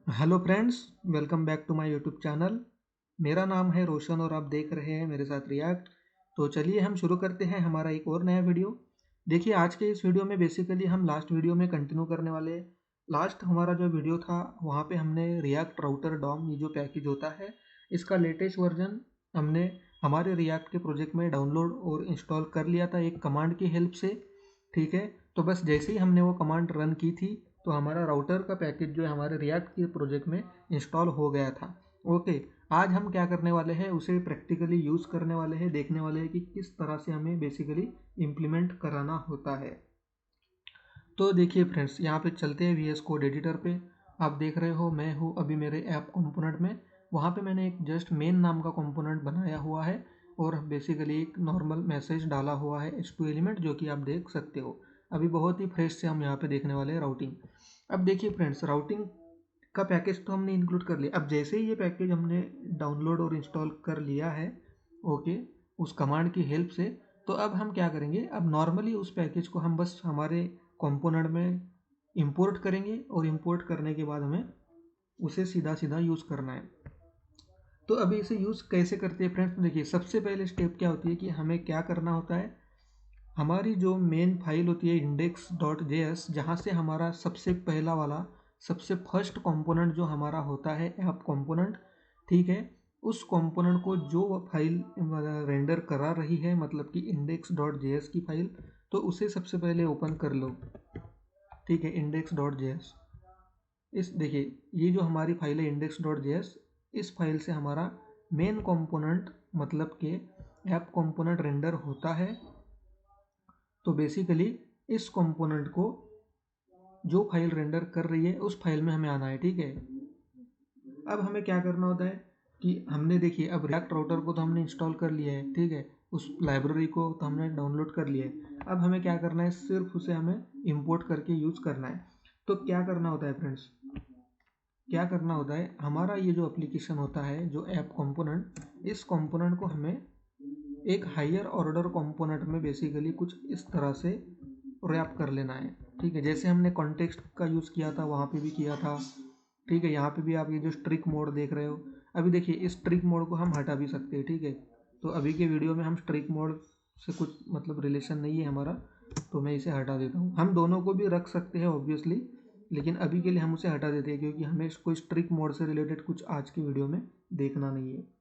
Hello friends, welcome back to my YouTube channel. मेरा नाम है रोशन और आप देख रहे हैं मेरे साथ रिएक्ट। तो चलिए हम शुरू करते हैं हमारा एक और नया वीडियो। देखिए, आज के इस वीडियो में बेसिकली हम लास्ट वीडियो में कंटिन्यू करने वाले हैं। लास्ट हमारा जो वीडियो था वहाँ पे हमने रिएक्ट राउटर डॉम, ये जो पैकेज होता है, इसका लेटेस्ट वर्जन हमने हमारे रिएक्ट के प्रोजेक्ट में डाउनलोड और इंस्टॉल कर लिया था एक कमांड की हेल्प से। ठीक है, तो बस जैसे ही हमने वो कमांड रन की थी तो हमारा राउटर का पैकेज जो है हमारे रिएक्ट के प्रोजेक्ट में इंस्टॉल हो गया था। ओके, आज हम क्या करने वाले हैं, उसे प्रैक्टिकली यूज़ करने वाले हैं, देखने वाले हैं कि किस तरह से हमें बेसिकली इम्प्लीमेंट कराना होता है। तो देखिए फ्रेंड्स, यहाँ पे चलते हैं VS कोड एडिटर पे। आप देख रहे हो मैं हूँ अभी मेरे ऐप कंपोनेंट में। वहाँ पे मैंने एक जस्ट मेन नाम का कंपोनेंट बनाया हुआ है और बेसिकली एक नॉर्मल मैसेज डाला हुआ है H2 एलिमेंट, जो कि आप देख सकते हो। अभी बहुत ही फ्रेश से हम यहाँ पे देखने वाले हैं राउटिंग। अब देखिए फ्रेंड्स, राउटिंग का पैकेज तो हमने इंक्लूड कर लिया। अब जैसे ही ये पैकेज हमने डाउनलोड और इंस्टॉल कर लिया है, ओके, उस कमांड की हेल्प से, तो अब हम क्या करेंगे, अब नॉर्मली उस पैकेज को हम बस हमारे कंपोनेंट में इंपोर्ट करेंगे और इंपोर्ट करने के बाद हमें उसे सीधा सीधा यूज़ करना है। तो अभी इसे यूज़ कैसे करते हैं फ्रेंड्स, देखिए सबसे पहले स्टेप क्या होती है कि हमें क्या करना होता है। हमारी जो मेन फाइल होती है index.js, जहाँ से हमारा सबसे पहला वाला सबसे फर्स्ट कंपोनेंट जो हमारा होता है ऐप कंपोनेंट, ठीक है, उस कंपोनेंट को जो फाइल रेंडर करा रही है, मतलब कि index.js की फाइल, तो उसे सबसे पहले ओपन कर लो। ठीक है, index.js, इस देखिए ये जो हमारी फाइल है index.js, इस फाइल से हमारा मेन कंपोनेंट मतलब कि ऐप कंपोनेंट रेंडर होता है। तो बेसिकली इस कंपोनेंट को जो फाइल रेंडर कर रही है उस फाइल में हमें आना है। ठीक है, अब हमें क्या करना होता है कि हमने देखिए अब रिएक्ट राउटर को तो हमने इंस्टॉल कर लिया है, ठीक है, उस लाइब्रेरी को तो हमने डाउनलोड कर लिया है। अब हमें क्या करना है, सिर्फ उसे हमें इंपोर्ट करके यूज़ करना है। तो क्या करना होता है फ्रेंड्स, क्या करना होता है, हमारा ये जो एप्लीकेशन होता है, जो ऐप कंपोनेंट, इस कंपोनेंट को हमें एक हायर ऑर्डर कंपोनेंट में बेसिकली कुछ इस तरह से रैप कर लेना है। ठीक है, जैसे हमने कॉन्टेक्स्ट का यूज़ किया था वहाँ पे भी किया था। ठीक है, यहाँ पे भी आप ये जो स्ट्रिक मोड देख रहे हो, अभी देखिए इस स्ट्रिक मोड को हम हटा भी सकते हैं। ठीक है, तो अभी के वीडियो में हम स्ट्रिक मोड से कुछ मतलब रिलेशन नहीं है हमारा, तो मैं इसे हटा देता हूँ। हम दोनों को भी रख सकते हैं ऑब्वियसली, लेकिन अभी के लिए हम उसे हटा देते हैं क्योंकि हमें कोई स्ट्रिक मोड से रिलेटेड कुछ आज की वीडियो में देखना नहीं है।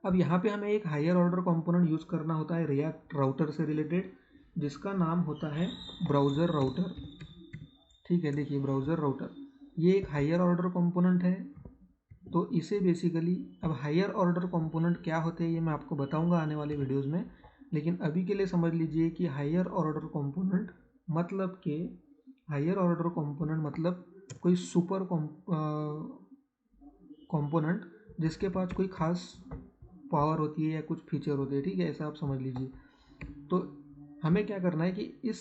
अब यहाँ पे हमें एक हायर ऑर्डर कंपोनेंट यूज़ करना होता है रिएक्ट राउटर से रिलेटेड, जिसका नाम होता है ब्राउज़र राउटर। ठीक है, देखिए ब्राउज़र राउटर ये एक हायर ऑर्डर कंपोनेंट है। तो इसे बेसिकली, अब हायर ऑर्डर कंपोनेंट क्या होते हैं ये मैं आपको बताऊंगा आने वाले वीडियोस में, लेकिन अभी के लिए समझ लीजिए कि हायर ऑर्डर कंपोनेंट मतलब कि हायर ऑर्डर कंपोनेंट मतलब कोई सुपर कंपोनेंट जिसके पास कोई खास पावर होती है या कुछ फीचर होते हैं। ठीक है, ऐसा आप समझ लीजिए। तो हमें क्या करना है कि इस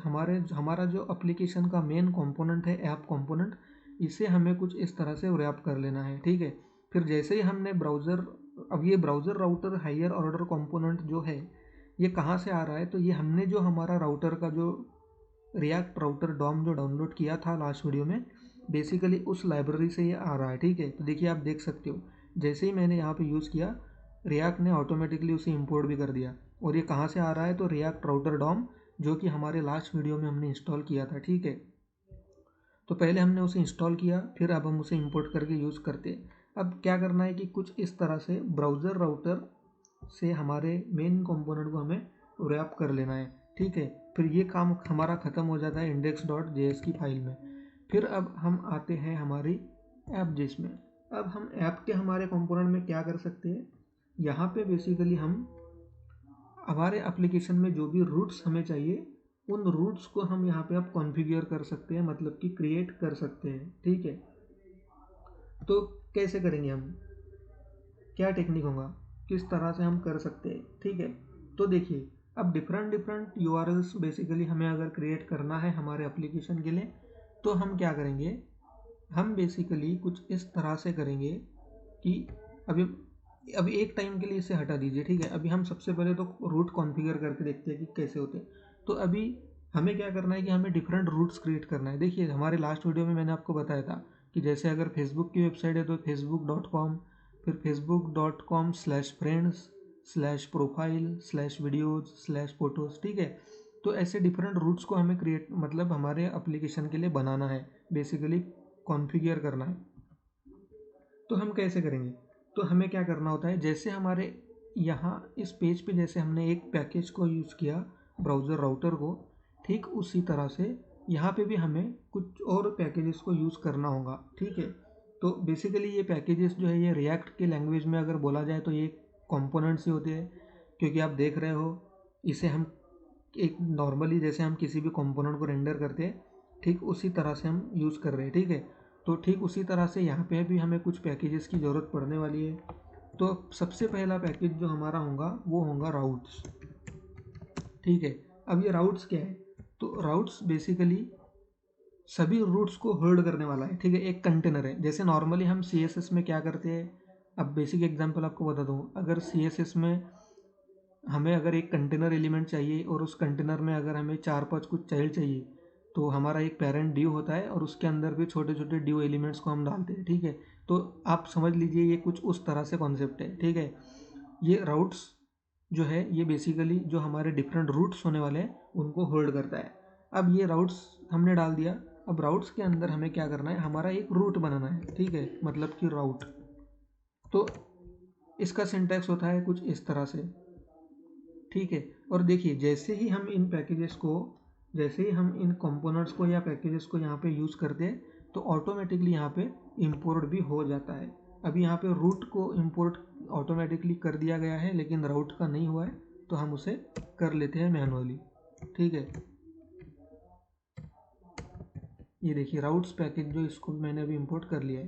हमारा जो एप्लीकेशन का मेन कंपोनेंट है ऐप कंपोनेंट, इसे हमें कुछ इस तरह से रैप कर लेना है। ठीक है, फिर जैसे ही हमने ब्राउज़र, अब ये browser router higher order component जो है ये कहाँ से आ रहा है, तो ये हमने जो हमारा राउटर का जो रिएक्ट राउटर डॉम जो डाउनलोड किया था लास्ट वीडियो में, बेसिकली उस लाइब्रेरी से ये आ रहा है। ठीक है, तो देखिए आप देख सकते हो जैसे ही मैंने यहाँ पे यूज़ किया, रिएक्ट ने ऑटोमेटिकली उसे इंपोर्ट भी कर दिया। और ये कहाँ से आ रहा है, तो रिएक्ट राउटर डॉम, जो कि हमारे लास्ट वीडियो में हमने इंस्टॉल किया था। ठीक है, तो पहले हमने उसे इंस्टॉल किया, फिर अब हम उसे इंपोर्ट करके यूज़ करते हैं। अब क्या करना है कि कुछ इस तरह से ब्राउज़र राउटर से हमारे मेन कंपोनेंट को हमें रैप कर लेना है। ठीक है, फिर ये काम हमारा ख़त्म हो जाता है index.js की फाइल में। फिर अब हम आते हैं हमारी ऐप जिस में, अब हम ऐप के हमारे कंपोनेंट में क्या कर सकते हैं, यहाँ पे बेसिकली हम हमारे एप्लीकेशन में जो भी रूट्स हमें चाहिए उन रूट्स को हम यहाँ पे आप कॉन्फ़िगर कर सकते हैं, मतलब कि क्रिएट कर सकते हैं। ठीक है, तो कैसे करेंगे हम, क्या टेक्निक होगा, किस तरह से हम कर सकते हैं। ठीक है, तो देखिए अब डिफरेंट डिफरेंट यूआरएल्स बेसिकली हमें अगर क्रिएट करना है हमारे एप्लीकेशन के लिए, तो हम क्या करेंगे, हम बेसिकली कुछ इस तरह से करेंगे कि अभी अभी एक टाइम के लिए इसे हटा दीजिए। ठीक है, अभी हम सबसे पहले तो रूट कॉन्फ़िगर करके देखते हैं कि कैसे होते हैं। तो अभी हमें क्या करना है कि हमें डिफरेंट रूट्स क्रिएट करना है। देखिए हमारे लास्ट वीडियो में मैंने आपको बताया था कि जैसे अगर फेसबुक की वेबसाइट है तो facebook.com, फिर facebook.com/friends/profile/videos/photos, ठीक है। तो ऐसे डिफरेंट रूट्स को हमें क्रिएट मतलब हमारे एप्लीकेशन के लिए बनाना है, बेसिकली कॉन्फ़िगर करना है। तो हम कैसे करेंगे? तो हमें क्या करना होता है, जैसे हमारे यहाँ इस पेज पे जैसे हमने एक पैकेज को यूज़ किया ब्राउज़र राउटर को, ठीक उसी तरह से यहाँ पे भी हमें कुछ और पैकेजेस को यूज़ करना होगा, ठीक है। तो बेसिकली ये पैकेजेस जो है ये रिएक्ट के लैंग्वेज में अगर बोला जाए तो ये कंपोनेंट्स ही होते हैं, क्योंकि आप देख रहे हो इसे हम एक नॉर्मली जैसे हम किसी भी कंपोनेंट को रेंडर करते हैं ठीक उसी तरह से हम यूज़ कर रहे हैं, ठीक है। तो ठीक उसी तरह से यहाँ पे भी हमें कुछ पैकेजेस की ज़रूरत पड़ने वाली है। तो सबसे पहला पैकेज जो हमारा होगा वो होगा राउट्स, ठीक है। अब ये राउट्स क्या है? तो राउट्स बेसिकली सभी रूट्स को होल्ड करने वाला है, ठीक है। एक कंटेनर है, जैसे नॉर्मली हम CSS में क्या करते हैं, अब बेसिक एग्जांपल आपको बता दूँ, अगर CSS में हमें अगर एक कंटेनर एलिमेंट चाहिए और उस कंटेनर में अगर हमें 4-5 कुछ चाइल्ड चाहिए, तो हमारा एक पेरेंट ड्यू होता है और उसके अंदर भी छोटे छोटे ड्यू एलिमेंट्स को हम डालते हैं, ठीक है। तो आप समझ लीजिए ये कुछ उस तरह से कॉन्सेप्ट है, ठीक है। ये राउट्स जो है ये बेसिकली जो हमारे डिफरेंट रूट्स होने वाले हैं उनको होल्ड करता है। अब ये राउट्स हमने डाल दिया, अब राउट्स के अंदर हमें क्या करना है, हमारा एक रूट बनाना है, ठीक है, मतलब कि राउट। तो इसका सिंटैक्स होता है कुछ इस तरह से, ठीक है। और देखिए जैसे ही हम इन पैकेजेस को, जैसे ही हम इन कंपोनेंट्स को या पैकेजेस को यहाँ पे यूज़ करते हैं तो ऑटोमेटिकली यहाँ पे इंपोर्ट भी हो जाता है। अभी यहाँ पे रूट को इंपोर्ट ऑटोमेटिकली कर दिया गया है लेकिन राउट का नहीं हुआ है, तो हम उसे कर लेते हैं मैनुअली, ठीक है। ये देखिए राउट्स पैकेज जो इसको मैंने अभी इंपोर्ट कर लिया है।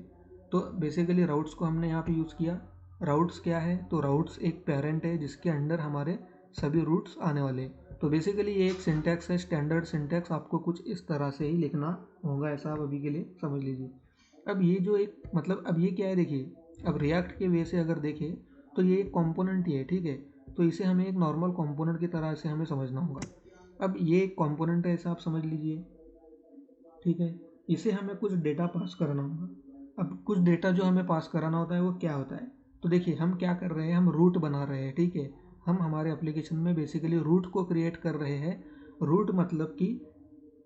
तो बेसिकली राउट्स को हमने यहाँ पे यूज़ किया। राउट्स क्या है? तो राउट्स एक पेरेंट है जिसके अंडर हमारे सभी रूट्स आने वाले हैं। तो बेसिकली ये एक सिंटैक्स है, स्टैंडर्ड सिंटैक्स, आपको कुछ इस तरह से ही लिखना होगा, ऐसा आप अभी के लिए समझ लीजिए। अब ये जो एक मतलब अब ये क्या है देखिए, अब रिएक्ट के वे से अगर देखें तो ये एक कॉम्पोनेंट ही है, ठीक है। तो इसे हमें एक नॉर्मल कॉम्पोनेंट की तरह से हमें समझना होगा। अब ये एक कॉम्पोनेंट है ऐसा आप समझ लीजिए, ठीक है। इसे हमें कुछ डेटा पास कराना होगा। अब कुछ डेटा जो हमें पास कराना होता है वो क्या होता है? तो देखिए हम क्या कर रहे हैं, हम रूट बना रहे हैं, ठीक है। हम हमारे एप्लीकेशन में बेसिकली रूट को क्रिएट कर रहे हैं। रूट मतलब कि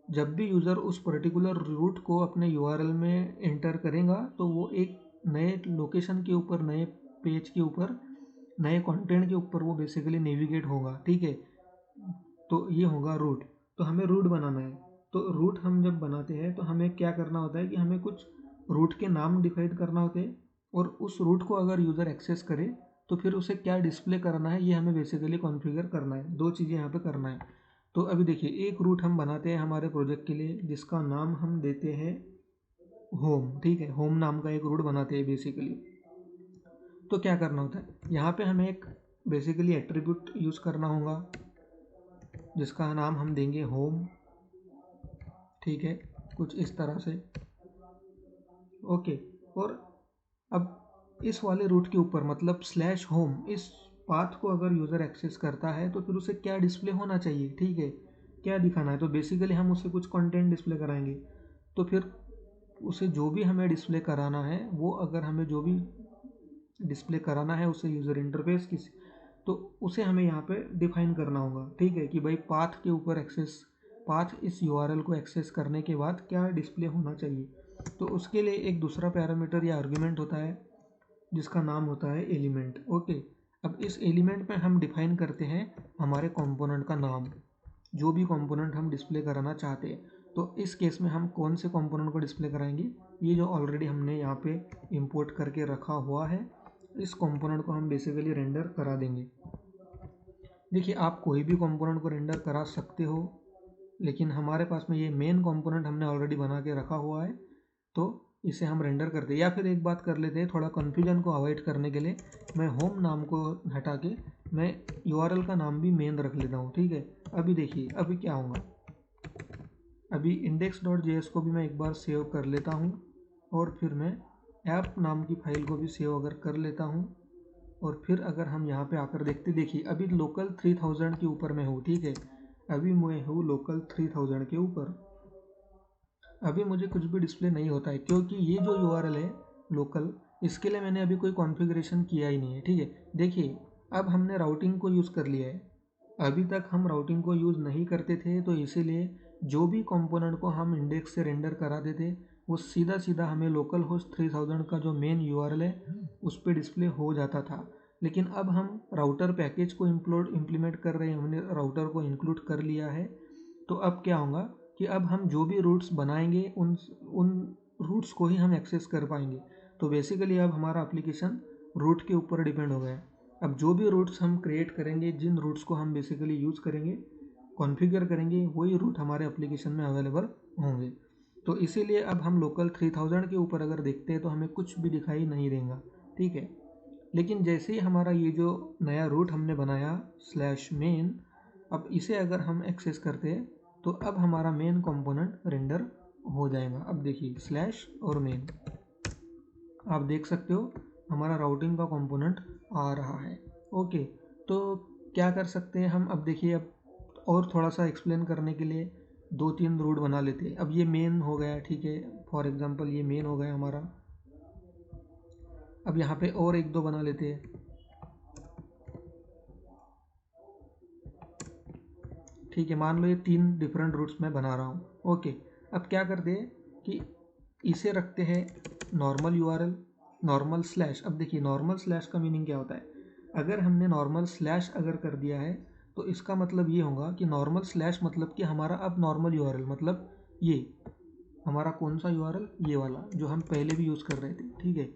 जब भी यूज़र उस पर्टिकुलर रूट को अपने यूआरएल में एंटर करेगा तो वो एक नए लोकेशन के ऊपर, नए पेज के ऊपर, नए कंटेंट के ऊपर वो बेसिकली नेविगेट होगा, ठीक है। तो ये होगा रूट। तो हमें रूट बनाना है। तो रूट हम जब बनाते हैं तो हमें क्या करना होता है कि हमें कुछ रूट के नाम डिफाइन करना होते हैं, और उस रूट को अगर यूज़र एक्सेस करे तो फिर उसे क्या डिस्प्ले कराना है ये हमें बेसिकली कॉन्फ़िगर करना है। दो चीज़ें यहाँ पे करना है। तो अभी देखिए एक रूट हम बनाते हैं हमारे प्रोजेक्ट के लिए जिसका नाम हम देते हैं होम, ठीक है। होम नाम का एक रूट बनाते हैं बेसिकली। तो क्या करना होता है, यहाँ पे हमें एक बेसिकली एट्रीब्यूट यूज़ करना होगा जिसका नाम हम देंगे होम, ठीक है, कुछ इस तरह से, ओके। और अब इस वाले रूट के ऊपर मतलब स्लैश होम, इस पाथ को अगर यूज़र एक्सेस करता है तो फिर उसे क्या डिस्प्ले होना चाहिए, ठीक है, क्या दिखाना है। तो बेसिकली हम उसे कुछ कंटेंट डिस्प्ले कराएंगे। तो फिर उसे जो भी हमें डिस्प्ले कराना है वो, अगर हमें जो भी डिस्प्ले कराना है उसे यूज़र इंटरफेस की, तो उसे हमें यहाँ पे डिफाइन करना होगा, ठीक है, कि भाई पाथ के ऊपर एक्सेस, पाथ इस यूआरएल को एक्सेस करने के बाद क्या डिस्प्ले होना चाहिए। तो उसके लिए एक दूसरा पैरामीटर या आर्गुमेंट होता है जिसका नाम होता है एलिमेंट, ओके। अब इस एलिमेंट में हम डिफाइन करते हैं हमारे कंपोनेंट का नाम, जो भी कंपोनेंट हम डिस्प्ले कराना चाहते हैं। तो इस केस में हम कौन से कंपोनेंट को डिस्प्ले कराएंगे, ये जो ऑलरेडी हमने यहाँ पे इंपोर्ट करके रखा हुआ है इस कंपोनेंट को हम बेसिकली रेंडर करा देंगे। देखिए आप कोई भी कंपोनेंट को रेंडर करा सकते हो, लेकिन हमारे पास में ये मेन कंपोनेंट हमने ऑलरेडी बना के रखा हुआ है तो इसे हम रेंडर करते हैं। या फिर एक बात कर लेते हैं, थोड़ा कन्फ्यूजन को अवॉइड करने के लिए मैं होम नाम को हटा के मैं यूआरएल का नाम भी मेन रख लेता हूँ, ठीक है। अभी देखिए अभी क्या होगा, अभी index.js को भी मैं एक बार सेव कर लेता हूँ और फिर मैं ऐप नाम की फाइल को भी सेव अगर कर लेता हूँ, और फिर अगर हम यहाँ पे आकर देखते, देखिए अभी लोकल 3000 के ऊपर मैं हूँ, ठीक है। अभी मैं हूँ लोकल 3000 के ऊपर। अभी मुझे कुछ भी डिस्प्ले नहीं होता है, क्योंकि ये जो यूआरएल है लोकल, इसके लिए मैंने अभी कोई कॉन्फ़िगरेशन किया ही नहीं है। ठीक है, देखिए अब हमने राउटिंग को यूज़ कर लिया है। अभी तक हम राउटिंग को यूज़ नहीं करते थे, तो इसीलिए जो भी कंपोनेंट को हम इंडेक्स से रेंडर कराते थे वो सीधा सीधा हमें लोकल होस्ट 3000 का जो मेन यूआरएल है उस पर डिस्प्ले हो जाता था। लेकिन अब हम राउटर पैकेज को इम्प्लीमेंट कर रहे हैं, हमने राउटर को इंक्लूड कर लिया है। तो अब क्या होगा कि अब हम जो भी रूट्स बनाएंगे उन उन रूट्स को ही हम एक्सेस कर पाएंगे। तो बेसिकली अब हमारा एप्लीकेशन रूट के ऊपर डिपेंड हो गया है। अब जो भी रूट्स हम क्रिएट करेंगे, जिन रूट्स को हम बेसिकली यूज़ करेंगे, कॉन्फ़िगर करेंगे, वही रूट हमारे एप्लीकेशन में अवेलेबल होंगे। तो इसीलिए अब हम लोकल 3000 के ऊपर अगर देखते हैं तो हमें कुछ भी दिखाई नहीं देगा। ठीक है, लेकिन जैसे ही हमारा ये जो नया रूट हमने बनाया /main, अब इसे अगर हम एक्सेस करते हैं तो अब हमारा मेन कंपोनेंट रेंडर हो जाएगा। अब देखिए स्लैश और मेन, आप देख सकते हो हमारा राउटिंग का कंपोनेंट आ रहा है। ओके, तो क्या कर सकते हैं हम, अब देखिए अब और थोड़ा सा एक्सप्लेन करने के लिए 2-3 रूट बना लेते हैं। अब ये मेन हो गया, ठीक है, फॉर एग्जांपल ये मेन हो गया हमारा। अब यहाँ पे और 1-2 बना लेते हैं। ठीक है, मान लो ये 3 डिफरेंट रूट्स मैं बना रहा हूँ। ओके, अब क्या करते हैं कि इसे रखते हैं नॉर्मल यूआरएल, नॉर्मल स्लैश। अब देखिए नॉर्मल स्लैश का मीनिंग क्या होता है, अगर हमने नॉर्मल स्लैश अगर कर दिया है तो इसका मतलब ये होगा कि नॉर्मल स्लैश मतलब कि हमारा अब नॉर्मल यूआरएल, मतलब ये हमारा कौन सा यूआरएल, ये वाला जो हम पहले भी यूज़ कर रहे थे। ठीक है,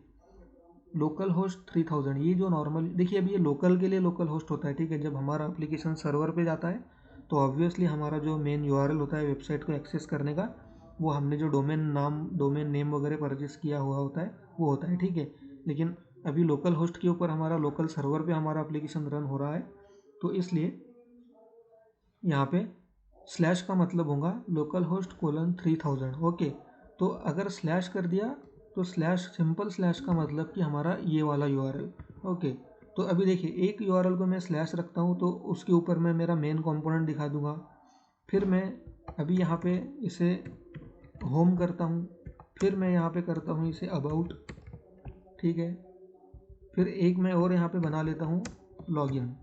लोकल होस्ट 3000, ये जो नॉर्मल, देखिए अब ये लोकल के लिए लोकल होस्ट होता है। ठीक है, जब हमारा एप्लीकेशन सर्वर पे जाता है तो ऑब्वियसली हमारा जो मेन यूआरएल होता है वेबसाइट को एक्सेस करने का, वो हमने जो डोमेन नेम वगैरह परचेस किया हुआ होता है वो होता है। ठीक है, लेकिन अभी लोकल होस्ट के ऊपर हमारा लोकल सर्वर पे हमारा एप्लीकेशन रन हो रहा है, तो इसलिए यहाँ पे स्लैश का मतलब होगा लोकल होस्ट :3000। ओके, तो अगर स्लैश कर दिया तो स्लैश, सिंपल स्लैश का मतलब कि हमारा ये वाला यूआरएल। ओके, तो अभी देखिए एक यूआरएल को मैं स्लैश रखता हूँ तो उसके ऊपर मैं मेरा मेन कंपोनेंट दिखा दूंगा। फिर मैं अभी यहाँ पे इसे होम करता हूँ, फिर मैं यहाँ पे करता हूँ इसे अबाउट। ठीक है, फिर एक मैं और यहाँ पे बना लेता हूँ लॉगिन।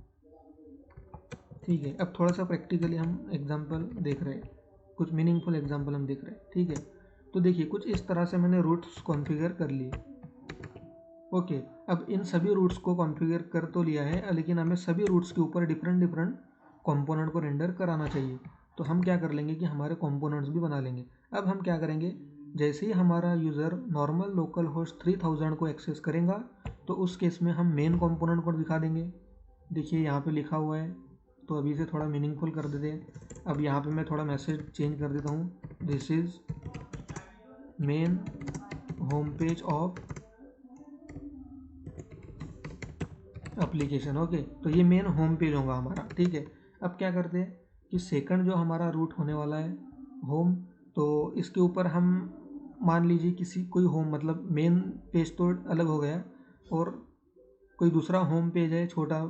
ठीक है, अब थोड़ा सा प्रैक्टिकली हम एग्जांपल देख रहे हैं, कुछ मीनिंगफुल एग्जांपल हम देख रहे हैं। ठीक है, तो देखिए कुछ इस तरह से मैंने रूट्स कॉन्फ़िगर कर लिए। ओके, अब इन सभी रूट्स को कॉन्फ़िगर कर तो लिया है, लेकिन हमें सभी रूट्स के ऊपर डिफरेंट डिफरेंट कंपोनेंट को रेंडर कराना चाहिए। तो हम क्या कर लेंगे कि हमारे कंपोनेंट्स भी बना लेंगे। अब हम क्या करेंगे, जैसे ही हमारा यूज़र नॉर्मल लोकल होस्ट 3000 को एक्सेस करेगा तो उस केस में हम मेन कंपोनेंट को दिखा देंगे। देखिए यहाँ पे लिखा हुआ है, तो अभी से थोड़ा मीनिंगफुल कर देते हैं। अब यहाँ पे मैं थोड़ा मैसेज चेंज कर देता हूँ, this is main home page of application. Okay, तो ये मेन होम पेज होगा हमारा। ठीक है, अब क्या करते हैं कि सेकंड जो हमारा रूट होने वाला है होम, तो इसके ऊपर हम मान लीजिए किसी कोई होम, मतलब मेन पेज तो अलग हो गया और कोई दूसरा होम पेज है छोटा,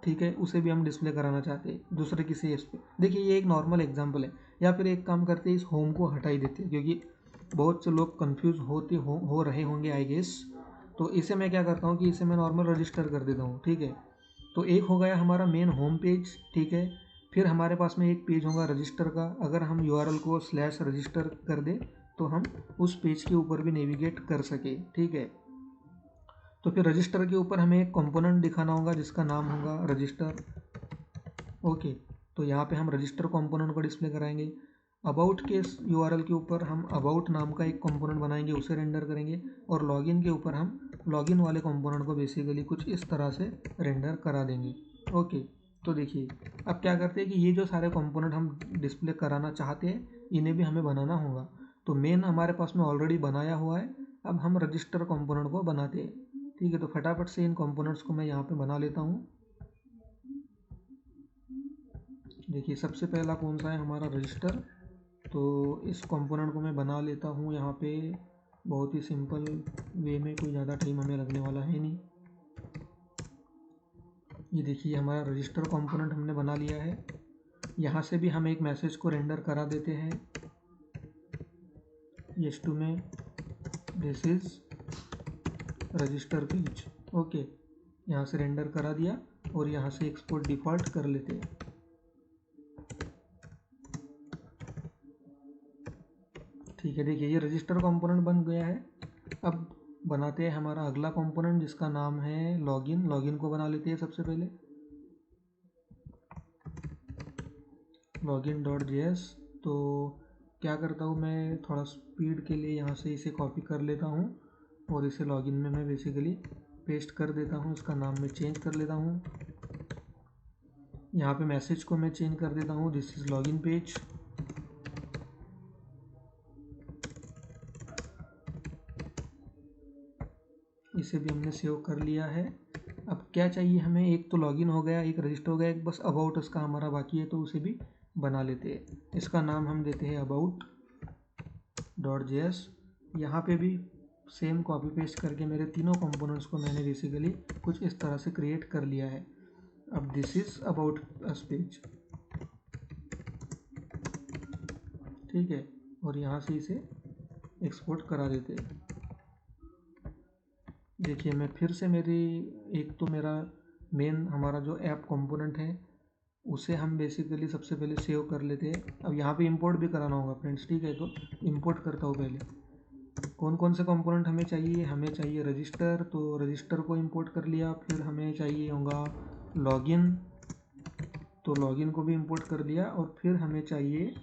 ठीक है, उसे भी हम डिस्प्ले कराना चाहते हैं दूसरे किसी एस पे। देखिए ये एक नॉर्मल एग्जांपल है। या फिर एक काम करते हैं, इस होम को हटा ही देते हैं, क्योंकि बहुत से लोग कंफ्यूज हो रहे होंगे आई गेस। तो इसे मैं क्या करता हूँ कि इसे मैं नॉर्मल रजिस्टर कर देता हूँ। ठीक है, तो एक हो गया हमारा मेन होम पेज। ठीक है, फिर हमारे पास में एक पेज होगा रजिस्टर का। अगर हम यूआरएल को /रजिस्टर कर दे तो हम उस पेज के ऊपर भी नेविगेट कर सके। ठीक है, तो फिर रजिस्टर के ऊपर हमें एक कंपोनेंट दिखाना होगा जिसका नाम होगा रजिस्टर। ओके, तो यहाँ पे हम रजिस्टर कंपोनेंट को डिस्प्ले कराएंगे। अबाउट के यूआरएल के ऊपर हम अबाउट नाम का एक कंपोनेंट बनाएंगे, उसे रेंडर करेंगे। और लॉगिन के ऊपर हम लॉगिन वाले कंपोनेंट को बेसिकली कुछ इस तरह से रेंडर करा देंगे। ओके, तो देखिए अब क्या करते हैं कि ये जो सारे कंपोनेंट हम डिस्प्ले कराना चाहते हैं इन्हें भी हमें बनाना होगा। तो मेन हमारे पास में ऑलरेडी बनाया हुआ है, अब हम रजिस्टर कंपोनेंट को बनाते हैं। ठीक है, तो फटाफट से इन कंपोनेंट्स को मैं यहाँ पे बना लेता हूँ। देखिए सबसे पहला कौन सा है, हमारा रजिस्टर। तो इस कंपोनेंट को मैं बना लेता हूँ यहाँ पे बहुत ही सिंपल वे में, कोई ज़्यादा टाइम हमें लगने वाला है नहीं। ये देखिए हमारा रजिस्टर कंपोनेंट हमने बना लिया है। यहाँ से भी हम एक मैसेज को रेंडर करा देते हैं। h2 में this is register page. Okay, यहाँ से रेंडर करा दिया और यहाँ से एक्सपोर्ट डिफॉल्ट कर लेते हैं। ठीक है, देखिए ये रजिस्टर कंपोनेंट बन गया है। अब बनाते हैं हमारा अगला कंपोनेंट जिसका नाम है लॉगिन। लॉगिन को बना लेते हैं सबसे पहले, login.js। तो क्या करता हूँ मैं, थोड़ा स्पीड के लिए यहाँ से इसे कॉपी कर लेता हूँ और इसे लॉगिन में मैं बेसिकली पेस्ट कर देता हूँ। इसका नाम मैं चेंज कर लेता हूँ। यहाँ पे मैसेज को मैं चेंज कर देता हूँ, दिस इज़ लॉगिन पेज। इसे भी हमने सेव कर लिया है। अब क्या चाहिए हमें, एक तो लॉगिन हो गया, एक रजिस्टर हो गया, एक बस अबाउट उसका हमारा बाकी है, तो उसे भी बना लेते हैं। इसका नाम हम देते हैं about.js। यहाँ पे भी सेम कॉपी पेस्ट करके मेरे तीनों कंपोनेंट्स को मैंने बेसिकली कुछ इस तरह से क्रिएट कर लिया है। अब this is about us page, ठीक है, और यहाँ से इसे एक्सपोर्ट करा देते हैं। देखिए मैं फिर से एक तो मेरा मेन हमारा जो ऐप कंपोनेंट है उसे हम बेसिकली सबसे पहले सेव कर लेते हैं। अब यहाँ पे इंपोर्ट भी कराना होगा फ्रेंड्स, ठीक है, तो इंपोर्ट करता हूँ पहले। कौन कौन से कंपोनेंट हमें चाहिए, हमें चाहिए रजिस्टर, तो रजिस्टर को इंपोर्ट कर लिया। फिर हमें चाहिए होगा लॉगिन, तो लॉगिन को भी इंपोर्ट कर लिया। और फिर हमें चाहिए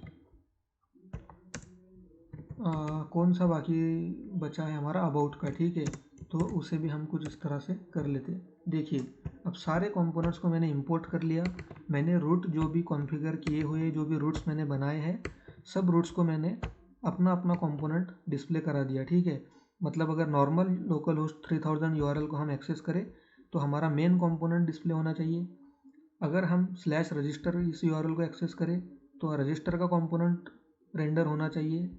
कौन सा बाकी बचा है हमारा, अबाउट का, ठीक है, तो उसे भी हम कुछ इस तरह से कर लेते हैं। देखिए अब सारे कंपोनेंट्स को मैंने इंपोर्ट कर लिया। मैंने रूट जो भी कॉन्फ़िगर किए हुए, जो भी रूट्स मैंने बनाए हैं, सब रूट्स को मैंने अपना अपना कंपोनेंट डिस्प्ले करा दिया, ठीक है। मतलब अगर नॉर्मल लोकल होस्ट 3000 यूआरएल को हम एक्सेस करें तो हमारा मेन कंपोनेंट डिस्प्ले होना चाहिए। अगर हम /रजिस्टर इस यूआरएल को एक्सेस करें तो रजिस्टर का कंपोनेंट रेंडर होना चाहिए।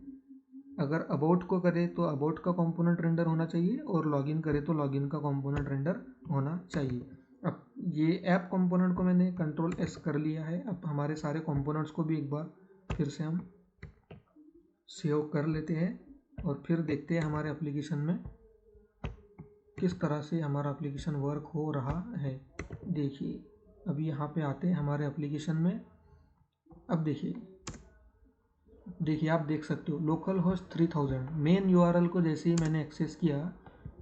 अगर अबाउट को करें तो अबाउट का कंपोनेंट रेंडर होना चाहिए, और लॉगिन करें तो लॉगिन का कंपोनेंट रेंडर होना चाहिए। अब ये ऐप कंपोनेंट को मैंने Ctrl+S कर लिया है। अब हमारे सारे कंपोनेंट्स को भी एक बार फिर से हम सेव कर लेते हैं और फिर देखते हैं हमारे एप्लीकेशन में किस तरह से हमारा एप्लीकेशन वर्क हो रहा है। देखिए अभी यहाँ पे आते हैं हमारे एप्लीकेशन में। अब देखिए आप देख सकते हो लोकल होस्ट 3000 मेन यूआरएल को जैसे ही मैंने एक्सेस किया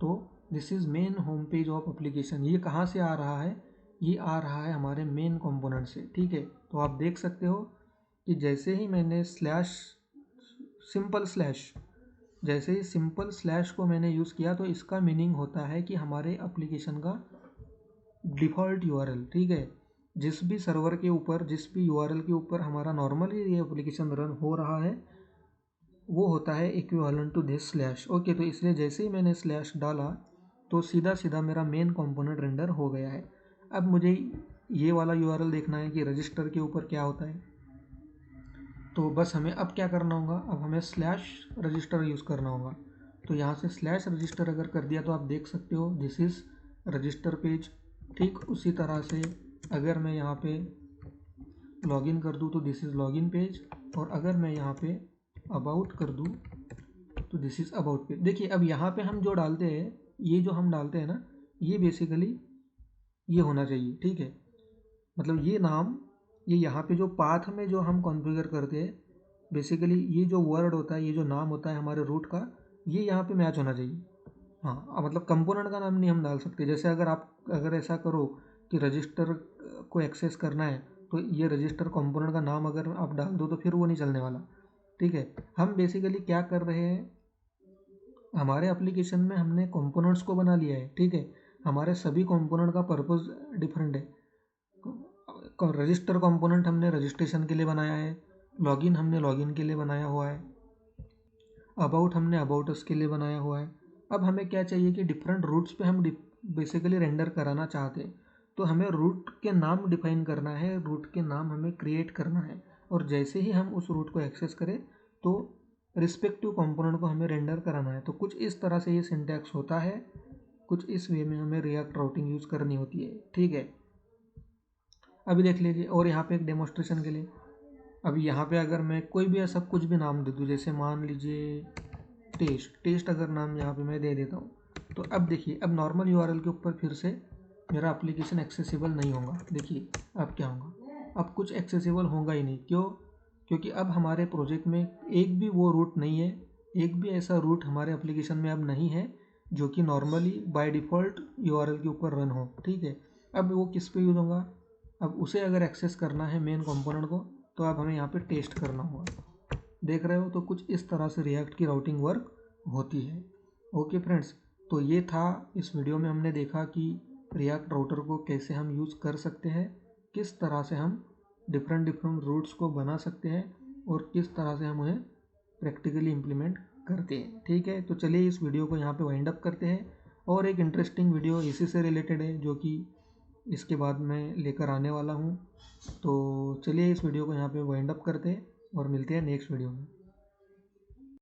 तो this is main home page of application. ये कहाँ से आ रहा है, ये आ रहा है हमारे मेन कंपोनेंट से, ठीक है। तो आप देख सकते हो कि जैसे ही मैंने जैसे ही सिंपल स्लैश को मैंने यूज़ किया तो इसका मीनिंग होता है कि हमारे एप्लीकेशन का डिफ़ॉल्ट यूआरएल, ठीक है, जिस भी सर्वर के ऊपर, जिस भी यूआरएल के ऊपर हमारा नॉर्मली ये एप्लीकेशन रन हो रहा है वो होता है equivalent to this slash. Okay, तो इसलिए जैसे ही मैंने स्लैश डाला तो सीधा सीधा मेरा मेन कंपोनेंट रेंडर हो गया है। अब मुझे ये वाला यूआरएल देखना है कि रजिस्टर के ऊपर क्या होता है, तो बस हमें अब क्या करना होगा, अब हमें /रजिस्टर यूज़ करना होगा। तो यहाँ से /रजिस्टर अगर कर दिया तो आप देख सकते हो दिस इज़ रजिस्टर पेज। ठीक उसी तरह से अगर मैं यहाँ पे लॉगिन कर दूँ तो दिस इज़ लॉगिन पेज, और अगर मैं यहाँ पे अबाउट कर दूँ तो दिस इज़ अबाउट पेज। देखिए अब यहाँ पे हम जो डालते हैं, ये जो हम डालते हैं ना, ये बेसिकली ये होना चाहिए, ठीक है। मतलब ये नाम, ये यहाँ पे जो पाथ में जो हम कॉन्फ़िगर करते हैं बेसिकली ये जो वर्ड होता है, ये जो नाम होता है हमारे रूट का, ये यहाँ पे मैच होना चाहिए। हाँ, मतलब कंपोनेंट का नाम नहीं हम डाल सकते। जैसे अगर ऐसा करो कि रजिस्टर को एक्सेस करना है तो ये रजिस्टर कंपोनेंट का नाम अगर आप डाल दो तो फिर वो नहीं चलने वाला, ठीक है। हम बेसिकली क्या कर रहे हैं, हमारे एप्लीकेशन में हमने कंपोनेंट्स को बना लिया है, ठीक है। हमारे सभी कंपोनेंट का पर्पस डिफरेंट है। रजिस्टर कंपोनेंट हमने रजिस्ट्रेशन के लिए बनाया है, लॉगिन हमने लॉगिन के लिए बनाया हुआ है, अबाउट हमने अबाउट अस के लिए बनाया हुआ है। अब हमें क्या चाहिए कि डिफरेंट रूट्स पे हम बेसिकली रेंडर कराना चाहते हैं, तो हमें रूट के नाम डिफाइन करना है, रूट के नाम हमें क्रिएट करना है, और जैसे ही हम उस रूट को एक्सेस करें तो रिस्पेक्टिव कंपोनेंट को हमें रेंडर कराना है। तो कुछ इस तरह से ये सिंटैक्स होता है, कुछ इस वे में हमें रिएक्ट राउटिंग यूज़ करनी होती है, ठीक है। अभी देख लीजिए, और यहाँ पे एक डेमोस्ट्रेशन के लिए, अब यहाँ पे अगर मैं कोई भी ऐसा कुछ भी नाम दे दूँ, जैसे मान लीजिए टेस्ट अगर नाम यहाँ पे मैं दे देता हूँ तो अब देखिए, अब नॉर्मल यूआरएल के ऊपर फिर से मेरा एप्लीकेशन एक्सेसिबल नहीं होगा। देखिए अब क्या होगा, अब कुछ एक्सेसिबल होगा ही नहीं। क्यों? क्योंकि अब हमारे प्रोजेक्ट में एक भी वो रूट नहीं है, एक भी ऐसा रूट हमारे एप्लीकेशन में अब नहीं है जो कि नॉर्मली बाय डिफ़ॉल्ट यूआरएल के ऊपर रन हो। ठीक है, अब वो किस पे यूज़ होगा? अब उसे अगर एक्सेस करना है मेन कंपोनेंट को, तो अब हमें यहाँ पे टेस्ट करना होगा। देख रहे हो, तो कुछ इस तरह से रिएक्ट की राउटिंग वर्क होती है। ओके फ्रेंड्स, तो ये था, इस वीडियो में हमने देखा कि रिएक्ट राउटर को कैसे हम यूज़ कर सकते हैं, किस तरह से हम डिफरेंट रूट्स को बना सकते हैं और किस तरह से हम उन्हें प्रैक्टिकली इम्प्लीमेंट करते हैं। ठीक है, तो चलिए इस वीडियो को यहाँ पे वाइंड अप करते हैं। और एक इंटरेस्टिंग वीडियो इसी से रिलेटेड है जो कि इसके बाद मैं लेकर आने वाला हूँ। तो चलिए इस वीडियो को यहाँ पे वाइंड अप करते हैं और मिलते हैं नेक्स्ट वीडियो में।